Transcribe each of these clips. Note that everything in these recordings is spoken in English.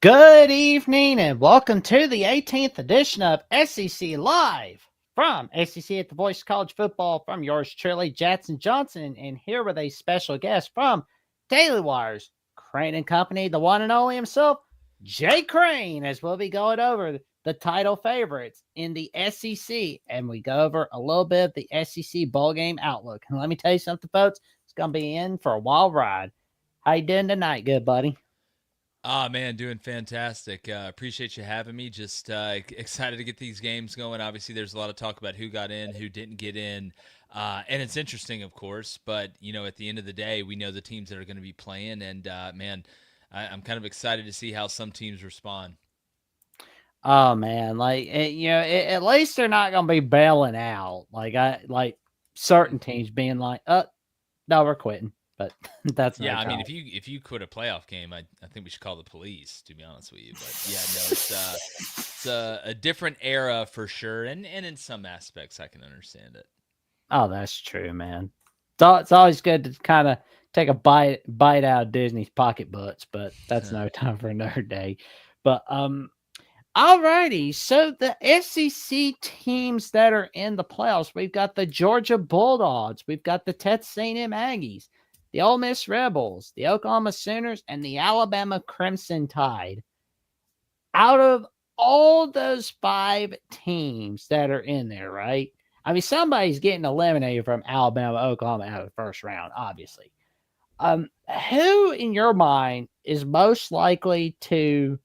Good evening and welcome to the 18th edition of SEC Live from SEC at the Voice of College Football from yours truly, Jackson Johnson, and here with a special guest from Daily Wire's Crain Company, the one and only himself, Jay Crain, as we'll be going over the title favorites in the SEC, and we go over a little bit of the SEC bowl game outlook. And let me tell you something, folks, it's going to be in for a wild ride. How you doing tonight, good buddy? Man, doing fantastic. Appreciate you having me. Just excited to get these games going. Obviously, there's a lot of talk about who got in, who didn't get in. And it's interesting, of course. But, at the end of the day, we know the teams that are going to be playing. And, man, I'm kind of excited to see how some teams respond. Oh man, at least they're not gonna be bailing out. Like certain teams being like, no, we're quitting. But that's no Yeah, I mean, time. if you quit a playoff game, I think we should call the police, to be honest with you. But yeah, no, it's a different era for sure, and in some aspects, I can understand it. Oh, that's true, man. It's always good to kind of take a bite out of Disney's pocketbooks, but that's no time for another day. But alrighty, so the SEC teams that are in the playoffs, we've got the Georgia Bulldogs, we've got the Texas A&M Aggies, the Ole Miss Rebels, the Oklahoma Sooners, and the Alabama Crimson Tide. Out of all those five teams that are in there, right? I mean, somebody's getting eliminated from Alabama, Oklahoma out of the first round, obviously. Who in your mind is most likely to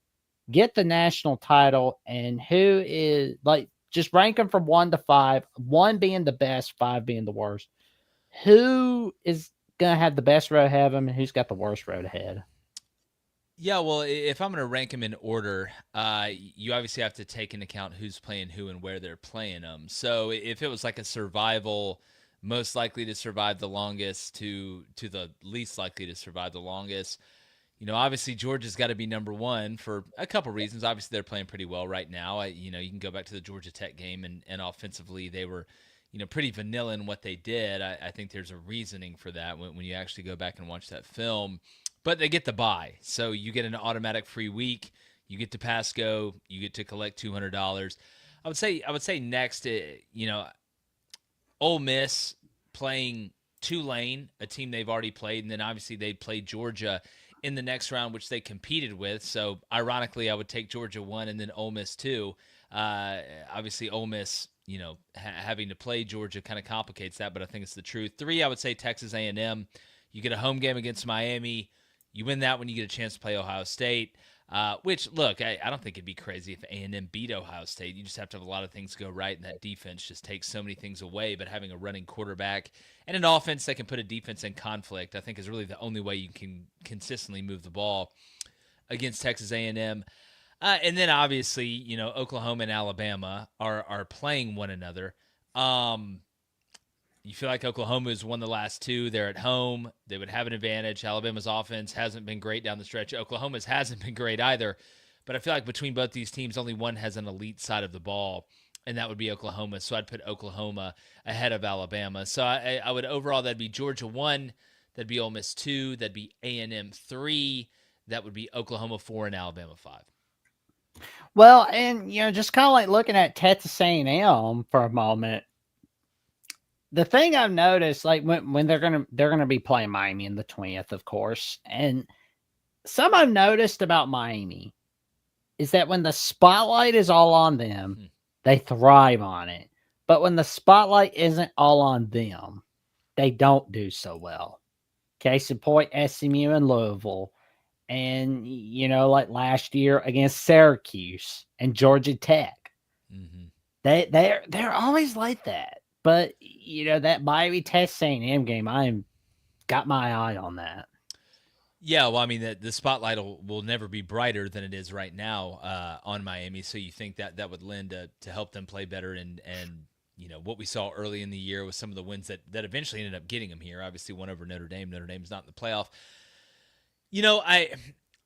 get the national title, and who is like just rank them from 1 to 5, 1 being the best, 5 being the worst? Who is gonna have the best road ahead of them, and who's got the worst road ahead? Yeah, well, if I'm going to rank them in order, you obviously have to take into account who's playing who and where they're playing them. So if it was like a survival, most likely to survive the longest to the least likely to survive the longest, obviously Georgia's got to be number one for a couple reasons. Obviously, they're playing pretty well right now. You can go back to the Georgia Tech game, and offensively they were, pretty vanilla in what they did. I think there's a reasoning for that when you actually go back and watch that film. But they get the bye, so you get an automatic free week. You get to pass go. You get to collect $200. I would say next, Ole Miss playing Tulane, a team they've already played, and then obviously they played Georgia in the next round, which they competed with. So ironically, I would take Georgia 1 and then Ole Miss 2. Obviously, Ole Miss, having to play Georgia kind of complicates that, but I think it's the truth. 3, I would say Texas A&M. You get a home game against Miami. You win that one, you get a chance to play Ohio State. Which, look, I don't think it'd be crazy if A&M beat Ohio State. You just have to have a lot of things go right, and that defense just takes so many things away. But having a running quarterback and an offense that can put a defense in conflict, I think, is really the only way you can consistently move the ball against Texas A&M. And then, obviously, Oklahoma and Alabama are playing one another. You feel like Oklahoma has won the last two. They're at home. They would have an advantage. Alabama's offense hasn't been great down the stretch. Oklahoma's hasn't been great either. But I feel like between both these teams, only one has an elite side of the ball, and that would be Oklahoma. So I'd put Oklahoma ahead of Alabama. So I would overall, that'd be Georgia 1, that'd be Ole Miss 2, that'd be A&M 3, that would be Oklahoma 4, and Alabama 5. Well, and just kind of like looking at Texas A&M for a moment. The thing I've noticed, like when they're gonna be playing Miami in the 20th, of course, and some I've noticed about Miami is that when the spotlight is all on them, Hmm. they thrive on it. But when the spotlight isn't all on them, they don't do so well. Case in point, SMU and Louisville, and like last year against Syracuse and Georgia Tech. Mm-hmm. They're always like that. But that Miami Texas A&M game, I'm got my eye on that. Yeah, well, I mean, the spotlight will never be brighter than it is right now on Miami. So you think that would lend to help them play better, and what we saw early in the year with some of the wins that eventually ended up getting them here. Obviously, one over Notre Dame. Notre Dame's not in the playoff.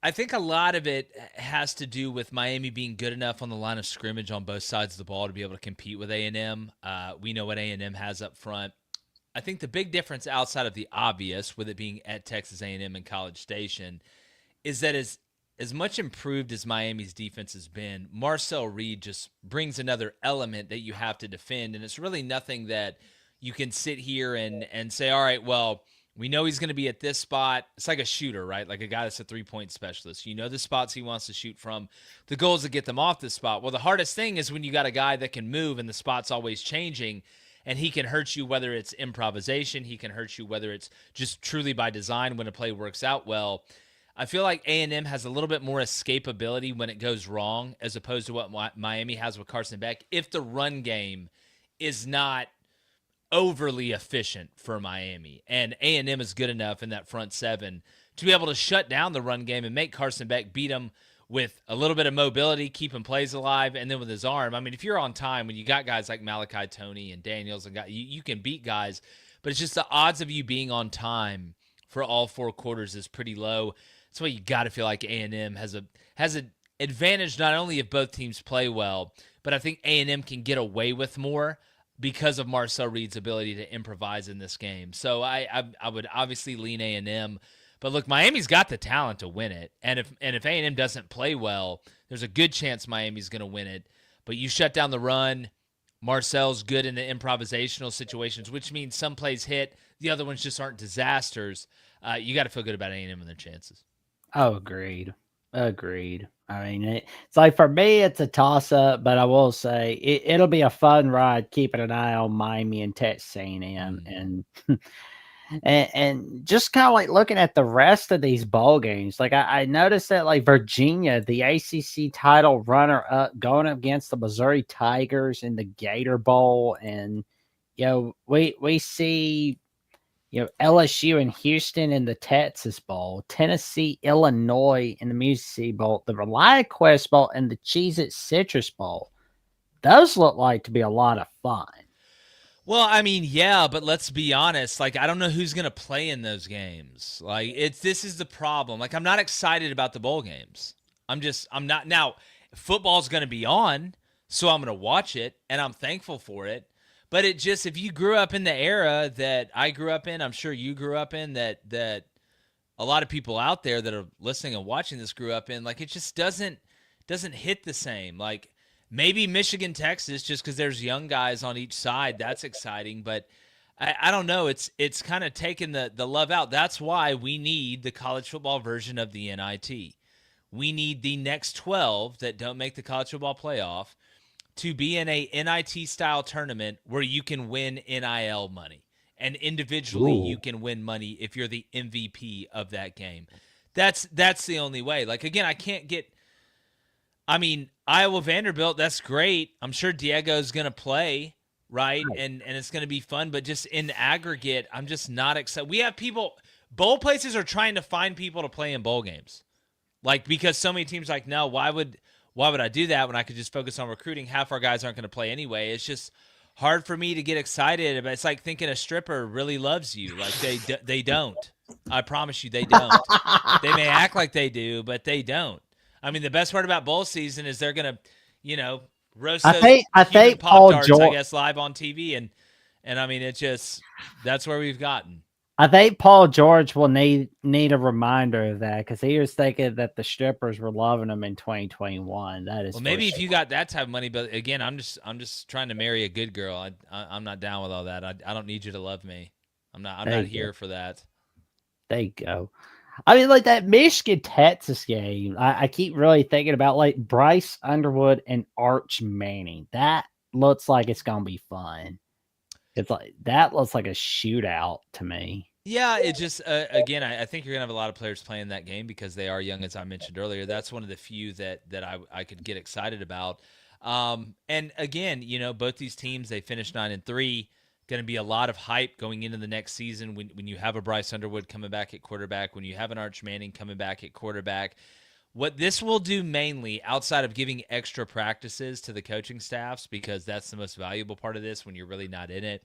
I think a lot of it has to do with Miami being good enough on the line of scrimmage on both sides of the ball to be able to compete with A&M. We know what A&M has up front. I think the big difference outside of the obvious, with it being at Texas A&M and College Station, is that as much improved as Miami's defense has been, Marcel Reed just brings another element that you have to defend. And it's really nothing that you can sit here and say, all right, well, we know he's going to be at this spot. It's like a shooter, right? Like a guy that's a 3-point specialist. You know the spots he wants to shoot from. The goal is to get them off the spot. Well, the hardest thing is when you got a guy that can move and the spot's always changing, and he can hurt you whether it's improvisation, he can hurt you whether it's just truly by design when a play works out well. I feel like A&M has a little bit more escapability when it goes wrong as opposed to what Miami has with Carson Beck if the run game is not overly efficient for Miami. And A&M is good enough in that front seven to be able to shut down the run game and make Carson Beck beat him with a little bit of mobility, keeping plays alive, and then with his arm. I mean, if you're on time, when you got guys like Malachi Toney and Daniels, and you can beat guys, but it's just the odds of you being on time for all 4 quarters is pretty low. That's why you got to feel like A&M has an advantage not only if both teams play well, but I think A&M can get away with more because of Marcel Reed's ability to improvise in this game. So I would obviously lean A&M. But look, Miami's got the talent to win it. And if A&M doesn't play well, there's a good chance Miami's going to win it. But you shut down the run. Marcel's good in the improvisational situations, which means some plays hit, the other ones just aren't disasters. You got to feel good about A&M and their chances. Oh, agreed. Agreed. I mean, it's like for me, it's a toss up, but I will say it'll be a fun ride keeping an eye on Miami and Texas A&M, and just kind of like looking at the rest of these bowl games. Like I noticed that like Virginia, the ACC title runner up, going up against the Missouri Tigers in the Gator Bowl, and we see LSU and Houston in the Texas Bowl, Tennessee, Illinois in the Mississippi Bowl, the ReliaQuest Bowl, and the Cheez-It Citrus Bowl. Those look like to be a lot of fun. Well, I mean, yeah, but let's be honest. Like, I don't know who's going to play in those games. Like, this is the problem. Like, I'm not excited about the bowl games. I'm not. Now, football's going to be on, so I'm going to watch it, and I'm thankful for it. But it just, if you grew up in the era that I grew up in, I'm sure you grew up in, that a lot of people out there that are listening and watching this grew up in, like, it just doesn't hit the same. Like, maybe Michigan, Texas, just because there's young guys on each side, that's exciting. But I don't know. It's kind of taken the love out. That's why we need the college football version of the NIT. We need the next 12 that don't make the college football playoff to be in a NIT-style tournament where you can win NIL money. And individually, you can win money if you're the MVP of that game. That's the only way. Like, again, I mean, Iowa Vanderbilt, that's great. I'm sure Diego's going to play, right? And it's going to be fun. But just in aggregate, I'm just not excited. We have people, bowl places are trying to find people to play in bowl games. Like, because so many teams are like, no, why would I do that when I could just focus on recruiting? Half our guys aren't going to play anyway. It's just hard for me to get excited about. It's like thinking a stripper really loves you. Like, they don't. I promise you, they don't. They may act like they do, but they don't. I mean, the best part about bowl season is they're gonna, roast those I think Pop-Tarts, I guess, live on TV, and I mean, it's just that's where we've gotten. I think Paul George will need a reminder of that because he was thinking that the strippers were loving him in 2021. That is Well, maybe if you got that type of money, but again, I'm just trying to marry a good girl. I'm not down with all that. I don't need you to love me. I'm not here for that. There you go. I mean, like that Michigan Texas game, I keep really thinking about like Bryce Underwood and Arch Manning. That looks like it's gonna be fun. It's like that looks like a shootout to me. Yeah, it just again, I think you're gonna have a lot of players playing that game because they are young, as I mentioned earlier. That's one of the few that I could get excited about. And again, both these teams, they finished 9-3. Going to be a lot of hype going into the next season when you have a Bryce Underwood coming back at quarterback, when you have an Arch Manning coming back at quarterback. What this will do mainly, outside of giving extra practices to the coaching staffs, because that's the most valuable part of this when you're really not in it,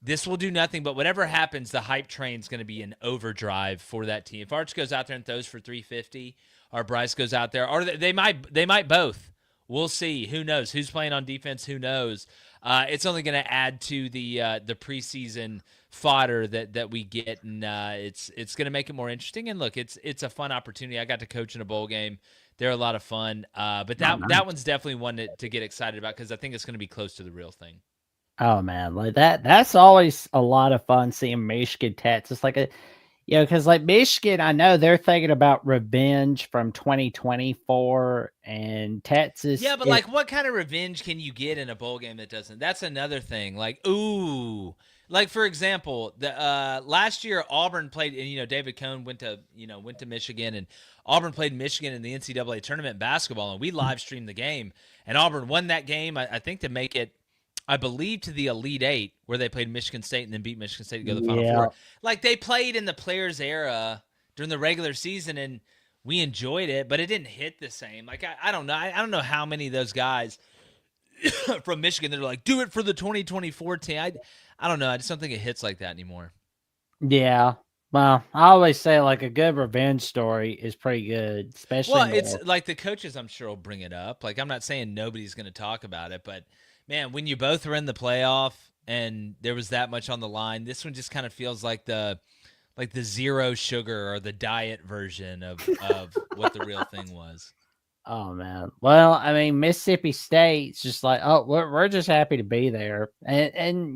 this will do nothing but whatever happens, the hype train's going to be in overdrive for that team. If Arch goes out there and throws for 350, or Bryce goes out there, or they might both. We'll see. Who knows? Who's playing on defense? Who knows? It's only going to add to the preseason fodder that we get, and it's going to make it more interesting. And look, it's a fun opportunity. I got to coach in a bowl game. They're a lot of fun. But Oh, that nice. one's definitely one to get excited about because I think it's going to be close to the real thing. Oh man, like that's always a lot of fun seeing Michigan Texas. Like a because like Michigan, I know they're thinking about revenge from 2024, and Texas Yeah, but is like, what kind of revenge can you get in a bowl game that doesn't? That's another thing. Like, ooh, like for example, the last year Auburn played, and David Cohn went to Michigan, and Auburn played Michigan in the NCAA tournament in basketball, and we live streamed the game, and Auburn won that game. I think to make it, I believe, to the Elite Eight, where they played Michigan State and then beat Michigan State to go to the Final yeah. Four. Like, they played in the players era during the regular season, and we enjoyed it, but it didn't hit the same. Like, I don't know. I don't know how many of those guys from Michigan that are like, do it for the 2024 team. I don't know. I just don't think it hits like that anymore. Yeah. Well, I always say like a good revenge story is pretty good, especially Well, in it's the like the coaches, I'm sure, will bring it up. Like, I'm not saying nobody's going to talk about it, but man, when you both are in the playoff and there was that much on the line, this one just kind of feels like the zero sugar or the diet version of what the real thing was. oh man. Well, I mean Mississippi State's just like, oh, we're just happy to be there. And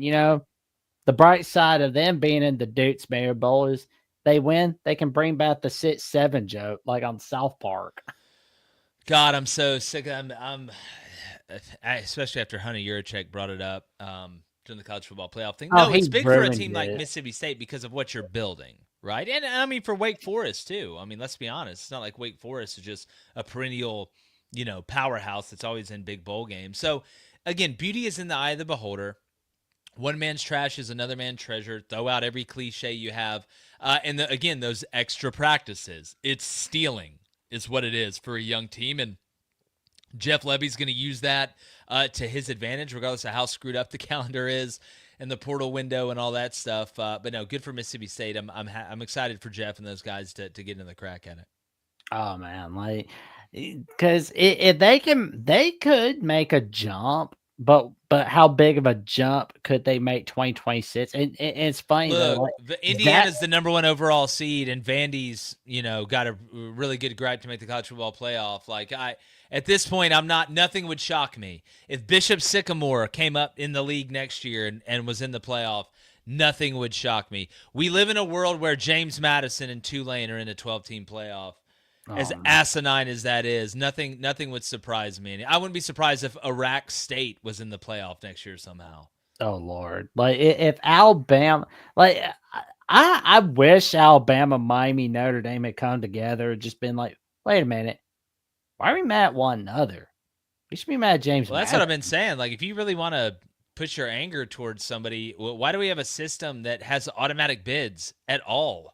the bright side of them being in the Dukes Mayor Bowl is they win, they can bring back the 6-7 joke like on South Park. God, I'm so sick. Especially after Hunter Yurachek brought it up during the college football playoff thing. Oh, No, he it's big for a ruined team like it. Mississippi State because of what you're building, right? And I mean for Wake Forest too. I mean, let's be honest. It's not like Wake Forest is just a perennial, powerhouse that's always in big bowl games. So again, beauty is in the eye of the beholder. One man's trash is another man's treasure. Throw out every cliche you have. Again, those extra practices. It's stealing is what it is for a young team. And Jeff Levy's going to use that to his advantage, regardless of how screwed up the calendar is and the portal window and all that stuff. But no, good for Mississippi State. I'm excited for Jeff and those guys to get in the crack at it. Oh man, like because if they could make a jump, but how big of a jump could they make 2026? And it's funny though, Look, like that. Indiana's the number one overall seed, and Vandy's, got a really good gripe to make the college football playoff. Like at this point, nothing would shock me if Bishop Sycamore came up in the league next year and was in the playoff. Nothing would shock me. We live in a world where James Madison and Tulane are in a 12-team playoff. As Oh man. asinine as that is, nothing would surprise me. I wouldn't be surprised if Iraq State was in the playoff next year somehow. Oh Lord, like if Alabama, like I wish Alabama, Miami, Notre Dame had come together and just been like, wait a minute, why are we mad at one another? We should be mad at James Well, that's what I've been Madison. saying. Like, if you really want to push your anger towards somebody, well, why do we have a system that has automatic bids at all?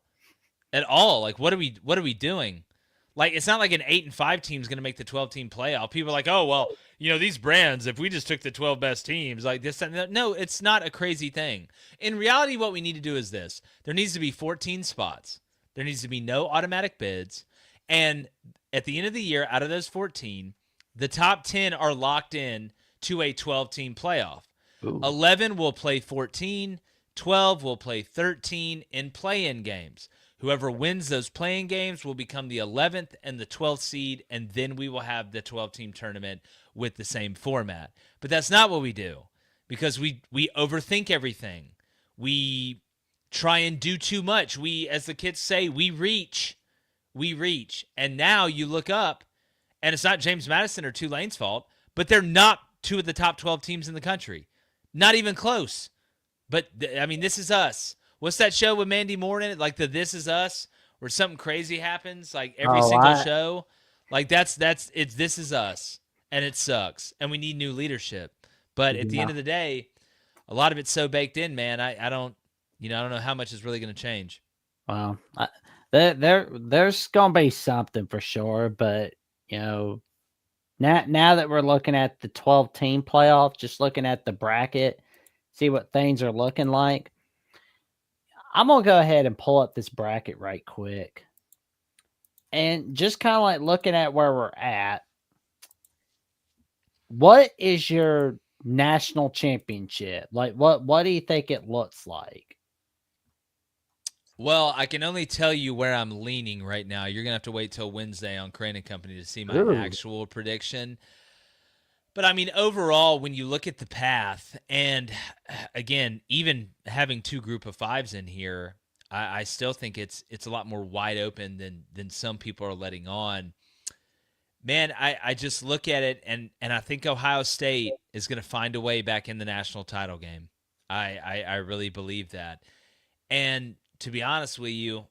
At all? Like, what are we doing? Like, it's not like an 8-5 team is going to make the 12-team playoff. People are like, oh well, these brands. If we just took the 12 best teams, like this, no, it's not a crazy thing. In reality, what we need to do is this: there needs to be 14 spots. There needs to be no automatic bids, and at the end of the year, out of those 14, the top 10 are locked in to a 12-team playoff. Ooh. 11 will play 14, 12 will play 13 in play-in games. Whoever wins those playing games will become the 11th and the 12th seed, and then we will have the 12-team tournament with the same format. But that's not what we do because we overthink everything. We try and do too much. We, as the kids say, we reach. We reach. And now you look up, and it's not James Madison or Tulane's fault, but they're not two of the top 12 teams in the country. Not even close. But, I mean, this is us. What's that show with Mandy Moore in it? Like the This Is Us, where something crazy happens, like every Oh, single show. Like that's it's This Is Us, and it sucks, and we need new leadership. But at the yeah. end of the day, a lot of it's so baked in, man. I don't, I don't know how much is really going to change. Well, there's gonna be something for sure, but you know, now that we're looking at the 12-team playoff, just looking at the bracket, see what things are looking like. I'm gonna go ahead and pull up this bracket right quick, and just kind of like looking at where we're at. What is your national championship like? What do you think it looks like? Well, I can only tell you where I'm leaning right now. You're gonna have to wait till Wednesday on Crain Company to see my Ooh. actual prediction. But I mean, overall, when you look at the path, and again, even having two group of fives in here, I still think it's a lot more wide open than some people are letting on. Man, I just look at it and I think Ohio State is going to find a way back in the national title game. I really believe that. And to be honest with you,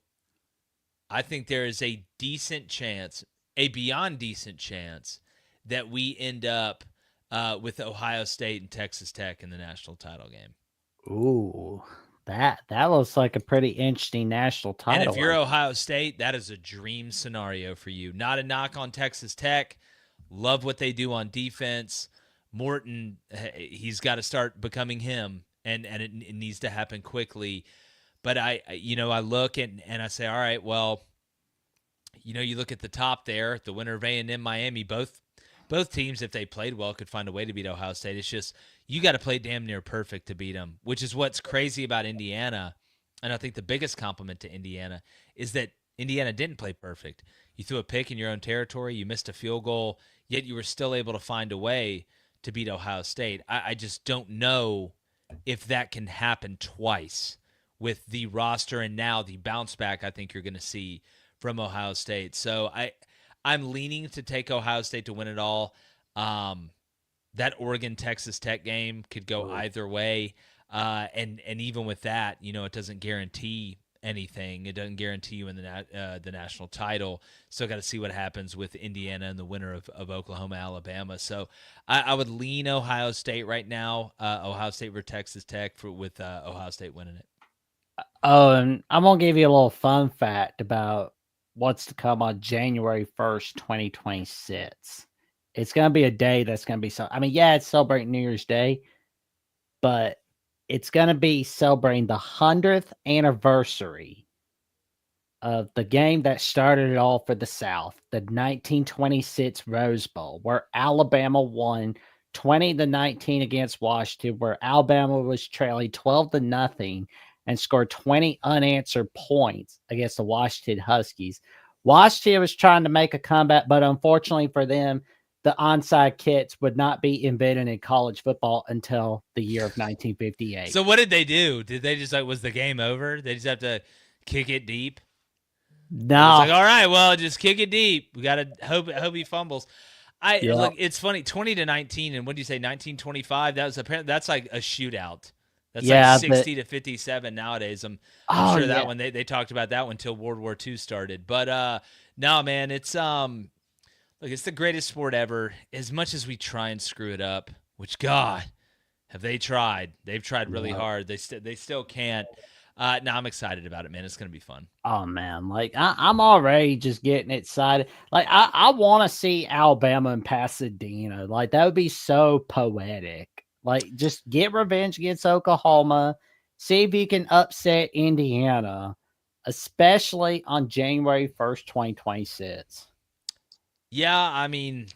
I think there is a decent chance, a beyond decent chance, that we end up with Ohio State and Texas Tech in the national title game. Ooh. That looks like a pretty interesting national And if title you're right Ohio State, that is a dream scenario for you. Not a knock on Texas Tech. Love what they do on defense. Morton, he's got to start becoming him, and it needs to happen quickly. But I look and I say, all right, well, you look at the top there, the winner of A&M Miami, both teams, if they played well, could find a way to beat Ohio State. It's just you got to play damn near perfect to beat them, which is what's crazy about Indiana. And I think the biggest compliment to Indiana is that Indiana didn't play perfect. You threw a pick in your own territory, you missed a field goal, yet you were still able to find a way to beat Ohio State. I just don't know if that can happen twice with the roster and now the bounce back I think you're going to see from Ohio State. So I'm leaning to take Ohio State to win it all. Um, that Oregon Texas Tech game could go now. either way, and even with that, it doesn't guarantee anything. It doesn't guarantee you in the national title. So got to see what happens with Indiana and the winner of Oklahoma Alabama. So I would lean Ohio State right now. Ohio State for Texas Tech with Ohio State winning it. Oh, and I'm gonna give you a little fun fact about what's to come on January 1st, 2026. It's gonna be a day that's gonna be I mean, yeah, it's celebrating New Year's Day, but it's gonna be celebrating the 100th anniversary of the game that started it all for the South, the 1926 Rose Bowl, where Alabama won 20-19 against Washington, where Alabama was trailing 12-0 and scored 20 unanswered points against the Washington Huskies. Washington was trying to make a comeback, but unfortunately for them, the onside kicks would not be invented in college football until the year of 1958. So what did they do? Did they just was the game over? They just have to kick it deep? It was like, No. all right, well, just kick it deep. We got to hope he fumbles. I Yeah. look. It's funny. 20-19, and what do you say? 1925. That was apparently that's like a shootout. That's like Yeah, but 60-57 nowadays. I'm oh sure that yeah. one they talked about that one until World War II started. But no, man, it's look, it's the greatest sport ever. As much as we try and screw it up, which God have they tried? They've tried really Yeah. hard. They still can't. No, I'm excited about it, man. It's gonna be fun. Oh man, like I'm already just getting excited. Like I want to see Alabama and Pasadena. Like that would be so poetic. Like just get revenge against Oklahoma. See if you can upset Indiana, especially on January 1st, 2026. Yeah, I mean,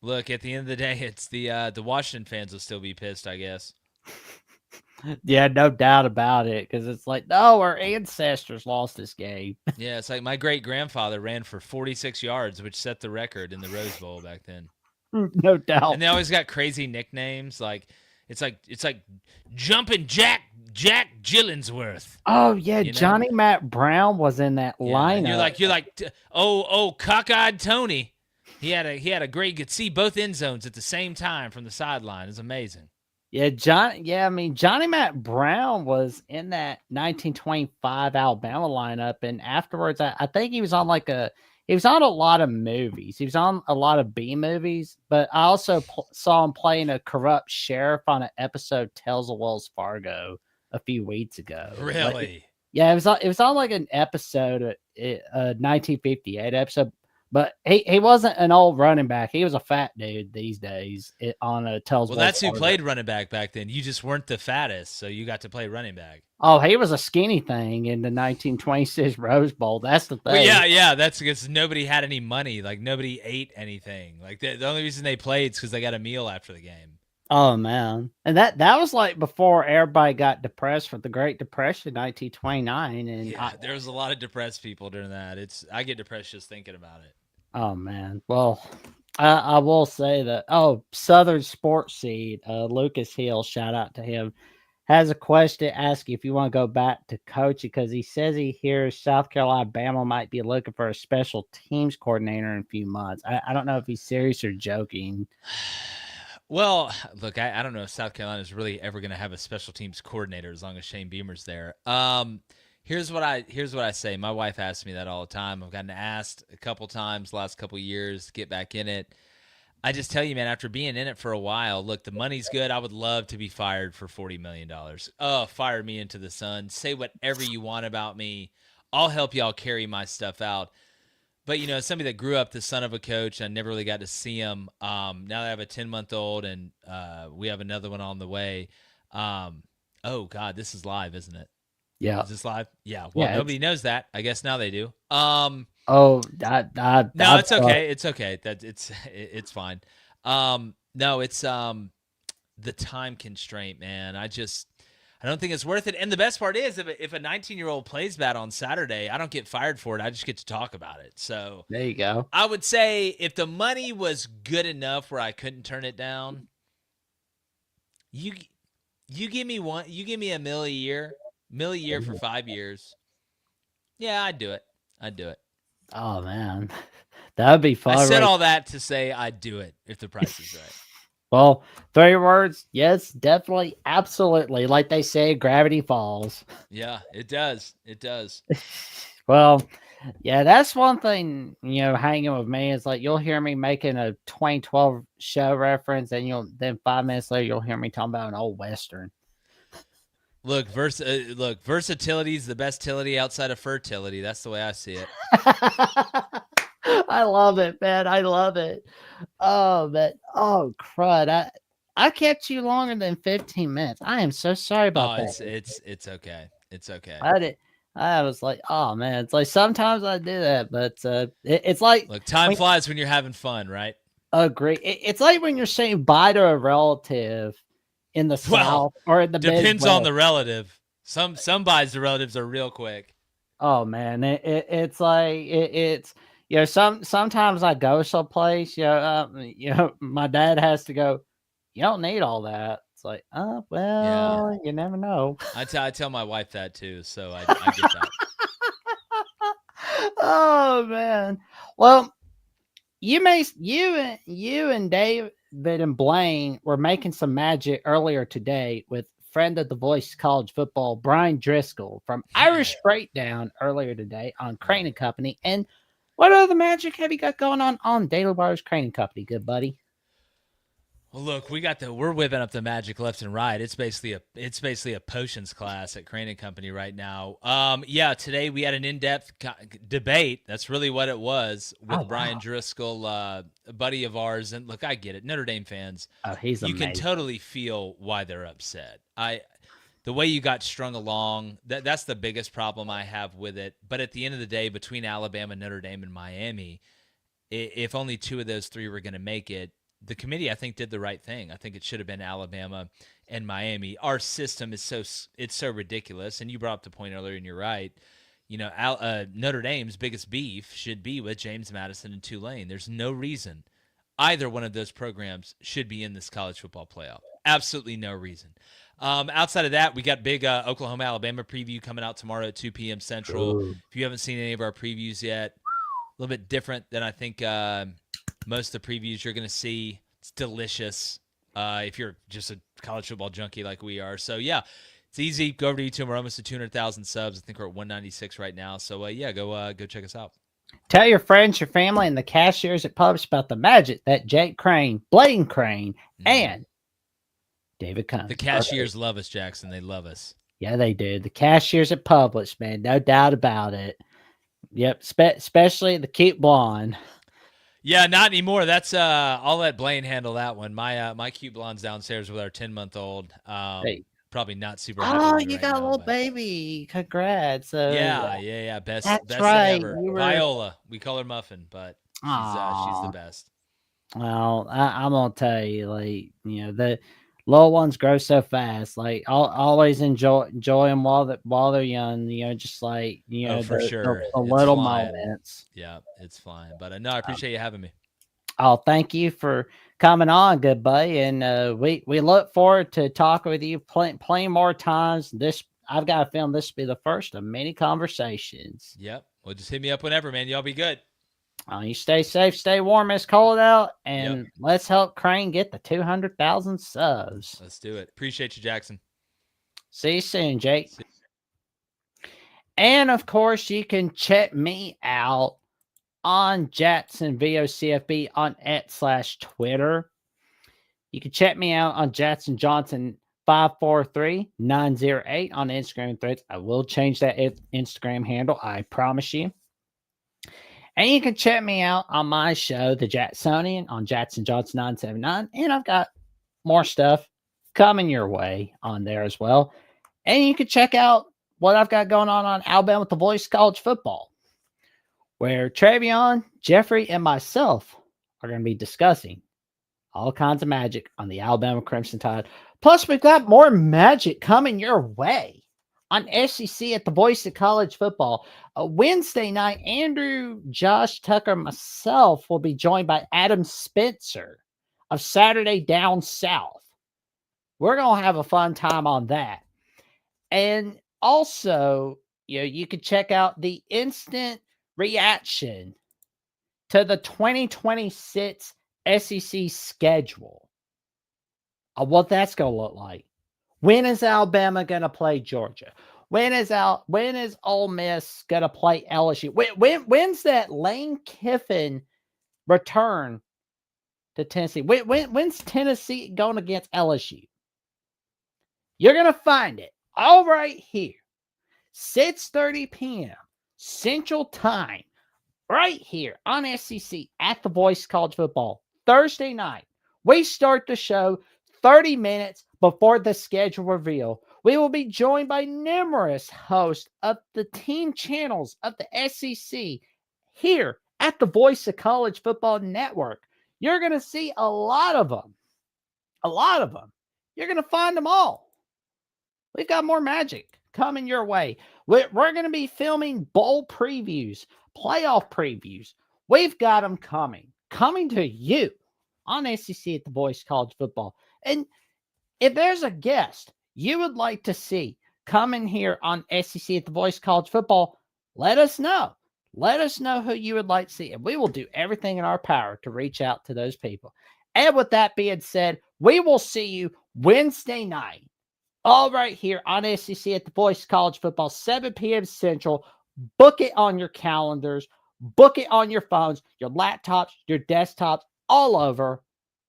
look, at the end of the day, it's the Washington fans will still be pissed, I guess. Yeah, no doubt about it. Because it's like, no, our ancestors lost this game. Yeah, it's like my great grandfather ran for 46 yards, which set the record in the Rose Bowl back then. No And doubt. they always got crazy nicknames, like it's like jumping Jack Gillinsworth. Oh yeah, You know? Johnny Matt Brown was in that Yeah, and lineup. you're like cockeyed Tony. He had a great could see both end zones at the same time from the sideline. It's amazing. I mean, Johnny Matt Brown was in that 1925 Alabama lineup, and afterwards, I think he was on he was on a lot of movies. He was on a lot of B movies, but I also saw him playing a corrupt sheriff on an episode of Tales of Wells Fargo a few weeks ago. Like, Really? yeah, it was on like an episode, a 1958 episode. But he wasn't an old running back. He was a fat dude these days on a Tales Well, Wells that's who Fargo. played running back then. You just weren't the fattest, so you got to play running back. Oh, he was a skinny thing in the 1926 Rose Bowl. That's the Well, thing. yeah. That's because nobody had any money. Like nobody ate anything. Like the only reason they played is because they got a meal after the game. Oh man, and that was like before everybody got depressed from the Great Depression, 1929, and Yeah, there's a lot of depressed people during that. I get depressed just thinking about it. oh man, well, I will say that Southern Sports Seed, Lucas Hill, shout out to him, has a question asking if you want to go back to coaching because he says he hears South Carolina, Bama might be looking for a special teams coordinator in a few months. I don't know if he's serious or joking. Well, look, I don't know if South Carolina is really ever going to have a special teams coordinator as long as Shane Beamer's there. Here's what I say. My wife asks me that all the time. I've gotten asked a couple times last couple years to get back in it. I just tell you, man, after being in it for a while, look, the money's good. I would love to be fired for $40 million. Oh, fire me into the sun. Say whatever you want about me. I'll help y'all carry my stuff out. But somebody that grew up the son of a coach, I never really got to see him. Now I have a 10-month-old, and we have another one on the way. Oh God, this is live, isn't it? Yeah, Is this live? Yeah. Well, yeah. nobody knows that. I guess now they do. Oh, No, I it's okay. It's okay. That it's fine. No, it's the time constraint, man. I don't think it's worth it. And the best part is, if a 19-year-old plays bad on Saturday, I don't get fired for it. I just get to talk about it. So there you go. I would say if the money was good enough where I couldn't turn it down, you give me $1 million a year for 5 years. Yeah, I'd do it. I'd do it. Oh man, that would be I fun, said right? all that to say I'd do it if the price is right. Well, 3 words. Yes, definitely, absolutely. Like they say, gravity falls. Yeah, it does. It does. Well, yeah, that's one thing, hanging with me is like you'll hear me making a 2012 show reference, and then 5 minutes later you'll hear me talking about an old western. Look, versatility is the best tility outside of fertility. That's the way I see it. I love it, man. I love it. Oh, man. Oh, crud. I kept you longer than 15 minutes. I am so sorry about Oh, that. it's okay. It's okay. I did. I was like, oh man, it's like sometimes I do that, but it's like Look, time when flies when you're having fun, right? agree. It's like when you're saying bye to a relative in the Well, South or in the depends on Midwest. the relative. Some buys the relatives are real quick. Oh man, it's like it's sometimes I go someplace, my dad has to go. You don't need all that. It's like, oh Yeah, well, you never know. I tell my wife that too, so I get that. Oh man. Well, you and David and Blaine were making some magic earlier today with friend of the Voice College Football Brian Driscoll from Yeah. Irish Breakdown earlier today on Crain Company. And what other magic have you got going on Daily Wires Crain Company, good buddy? Well, look, we're whipping up the magic left and right. It's basically a potions class at Crain Company right now. Yeah, today we had an in-depth debate. That's really what it was Oh with Brian wow. Driscoll, a buddy of ours. And look, I get it, Notre Dame fans. Oh, he's You can amazing. totally feel why they're upset. The way you got strung along, that's the biggest problem I have with it. But at the end of the day, between Alabama, Notre Dame, and Miami, if only two of those three were going to make it, the committee I think did the right thing. I think it should have been Alabama and Miami. Our system is so ridiculous, and you brought up the point earlier, and you're right. Notre Dame's biggest beef should be with James Madison and Tulane. There's no reason either one of those programs should be in this college football playoff. Absolutely no reason. Outside of that, we got big Oklahoma Alabama preview coming out tomorrow at 2 p.m. Central. Ooh. If you haven't seen any of our previews yet, a little bit different than I think most of the previews you're going to see. It's delicious if you're just a college football junkie like we are. So, yeah, it's easy. Go over to YouTube. We're almost at 200,000 subs. I think we're at 196 right now. So, yeah, go check us out. Tell your friends, your family, and the cashiers at Publish about the magic that Jake Crain, Blaine Crain, and David Cummings. The cashiers love us, Jackson. They love us. Yeah, they did. The cashiers at Publish, man, no doubt about it. Yep, especially the cute blonde. Yeah, not anymore. That's I'll let Blaine handle that one. My cute blonde's downstairs with our 10-month-old. Hey. Probably not super happy Oh, with me you right got a now, little but baby. Congrats. yeah. Best That's thing right. ever. You were. Viola. We call her Muffin, but she's the Aw. best. Well, I'm gonna tell you, like, little ones grow so fast. Like I'll always enjoy them while they're young. Just like Oh, for sure. the It's little flying. moments. Yeah, it's flying. But no, I appreciate you having me. Oh, thank you for coming on, good buddy. And we look forward to talking with you plenty more times. I've got a feeling this will be the first of many conversations. Yep. Well, just hit me up whenever, man. Y'all be good. You stay safe, stay warm. It's cold out, and Yep. let's help Crain get the 200,000 subs. Let's do it. Appreciate you, Jackson. See you soon, Jake. And of course, you can check me out on Jackson VOCFB on @/Twitter. You can check me out on Jackson Johnson 543-908 on Instagram threads. I will change that Instagram handle, I promise you. And you can check me out on my show, The Jacksonian, on Jackson Johnson 979. And I've got more stuff coming your way on there as well. And you can check out what I've got going on Alabama with the Voice College Football, where Travion, Jeffrey, and myself are going to be discussing all kinds of magic on the Alabama Crimson Tide. Plus, we've got more magic coming your way on SEC at the Voice of College Football. Wednesday night, Andrew, Josh, Tucker, myself will be joined by Adam Spencer of Saturday Down South. We're going to have a fun time on that. And also, you can check out the instant reaction to the 2026 SEC schedule of what that's going to look like. When is Alabama going to play Georgia? When is Ole Miss going to play LSU? When's that Lane Kiffin return to Tennessee? When's Tennessee going against LSU? You're going to find it all right here, 6:30 p.m. Central Time, right here on SEC at the Voice College Football. Thursday night, we start the show 30 minutes before the schedule reveal. We will be joined by numerous hosts of the team channels of the SEC here at the Voice of College Football Network. You're going to see a lot of them. A lot of them. You're going to find them all. We've got more magic coming your way. We're going to be filming bowl previews, playoff previews. We've got them coming to you on SEC at the Voice College Football. And if there's a guest you would like to see coming here on SEC at the Voice College Football, let us know. Let us know who you would like to see, and we will do everything in our power to reach out to those people. And with that being said, we will see you Wednesday night, all right here on SEC at the Voice College Football, 7 p.m. Central. Book it on your calendars. Book it on your phones, your laptops, your desktops, all over.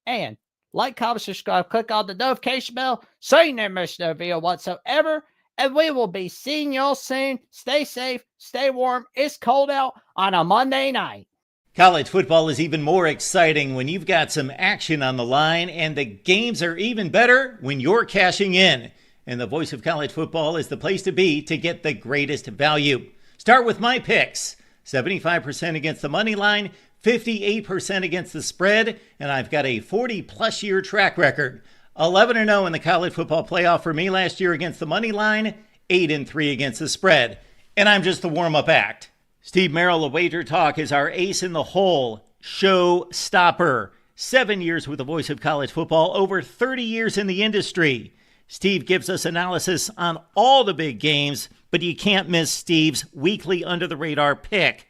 And like, comment, subscribe, click on the notification bell so you never miss no video whatsoever. And we will be seeing y'all soon. Stay safe, stay warm. It's cold out on a Monday night. College football is even more exciting when you've got some action on the line, and the games are even better when you're cashing in. And the Voice of College Football is the place to be to get the greatest value. Start with my picks. 75% against the money line, 58% against the spread, and I've got a 40-plus year track record. 11-0 in the college football playoff for me last year against the money line, 8-3 against the spread. And I'm just the warm-up act. Steve Merrill of Wager Talk is our ace in the hole, show stopper. 7 years with the Voice of College Football, over 30 years in the industry. Steve gives us analysis on all the big games, but you can't miss Steve's weekly under-the-radar pick.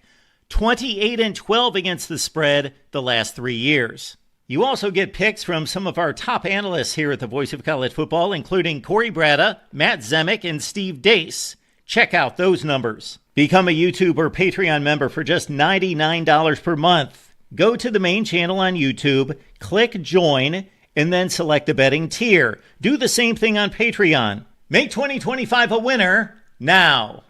28-12 against the spread the last 3 years. You also get picks from some of our top analysts here at the Voice of College Football, including Corey Bratta, Matt Zemek, and Steve Dace. Check out those numbers. Become a YouTube or Patreon member for just $99 per month. Go to the main channel on YouTube, click join, and then select the betting tier. Do the same thing on Patreon. Make 2025 a winner now.